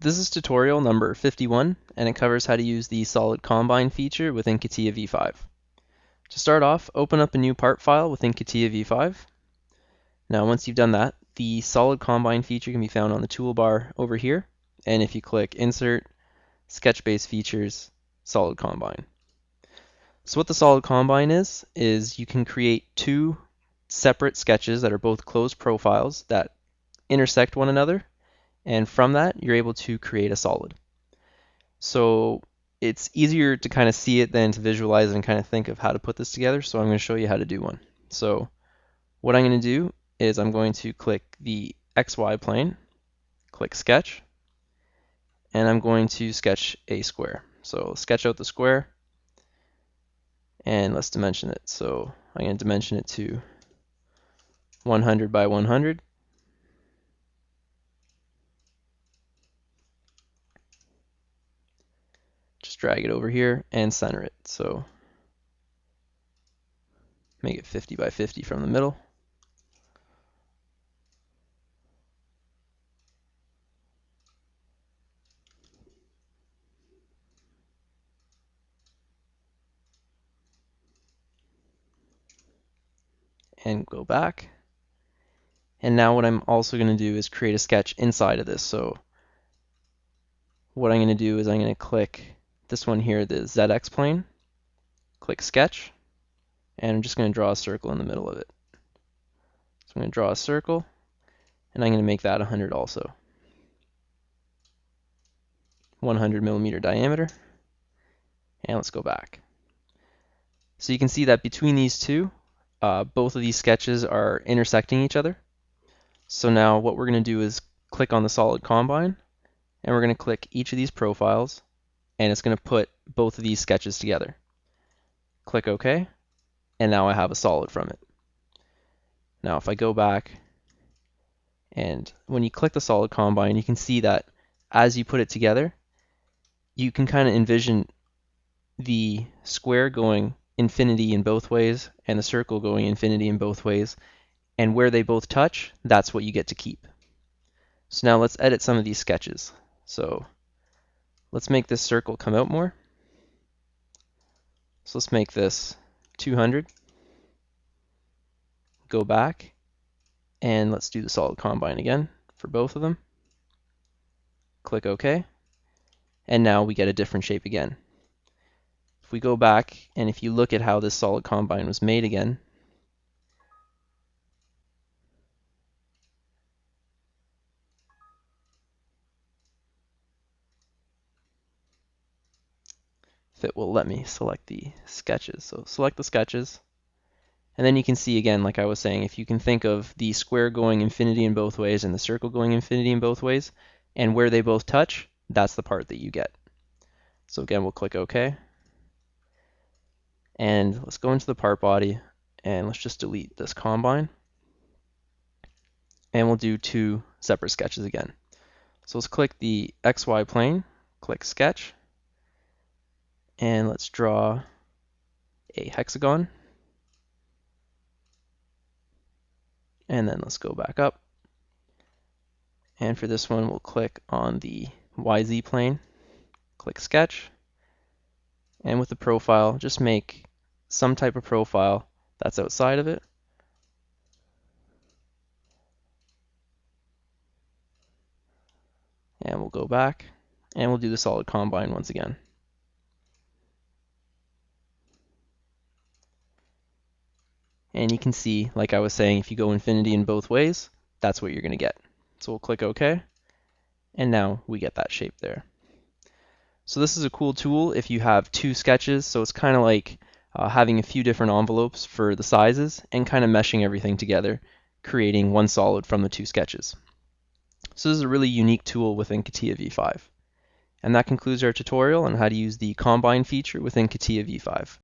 This is tutorial number 51, and it covers how to use the Solid Combine feature within CATIA V5. To start off, open up a new part file within CATIA V5. Now once you've done that, the Solid Combine feature can be found on the toolbar over here, and if you click Insert, Sketch-Based Features, Solid Combine. So what the Solid Combine is you can create two separate sketches that are both closed profiles that intersect one another, and from that you're able to create a solid. So it's easier to kind of see it than to visualize and kind of think of how to put this together, so I'm going to show you how to do one. So what I'm going to do is I'm going to click the XY plane, click Sketch, and I'm going to sketch a square. So sketch out the square, and let's dimension it. So I'm going to dimension it to 100 by 100. Just drag it over here and center it. So make it 50 by 50 from the middle. And go back. And now what I'm also going to do is create a sketch inside of this. So what I'm going to do is I'm going to click this one here, the ZX plane, click Sketch, and I'm just going to draw a circle in the middle of it. So I'm going to draw a circle, and I'm going to make that 100 also. 100 millimeter diameter, and let's go back. So you can see that between these two, both of these sketches are intersecting each other. So now what we're going to do is click on the Solid Combine, and we're going to click each of these profiles, and it's going to put both of these sketches together. Click OK, and now I have a solid from it. Now if I go back, and when you click the Solid Combine, you can see that as you put it together, you can kind of envision the square going infinity in both ways and the circle going infinity in both ways, and where they both touch, that's what you get to keep. So now let's edit some of these sketches. So let's make this circle come out more. So let's make this 200. Go back, and let's do the Solid Combine again for both of them. Click OK, and now we get a different shape again. If we go back, and if you look at how this Solid Combine was made again, if it will let me select the sketches. So select the sketches, and then you can see again, like I was saying, if you can think of the square going infinity in both ways and the circle going infinity in both ways, and where they both touch, that's the part that you get. So again, we'll click OK. And let's go into the part body, and let's just delete this combine. And we'll do two separate sketches again. So let's click the XY plane, click Sketch, and let's draw a hexagon. And then let's go back up. And for this one, we'll click on the YZ plane, click Sketch, and with the profile, just make some type of profile that's outside of it. And we'll go back, and we'll do the Solid Combine once again. And you can see, like I was saying, if you go infinity in both ways, that's what you're going to get. So we'll click OK, and now we get that shape there. So this is a cool tool if you have two sketches, so it's kind of like having a few different envelopes for the sizes and kind of meshing everything together, creating one solid from the two sketches. So this is a really unique tool within CATIA V5. And that concludes our tutorial on how to use the Combine feature within CATIA V5.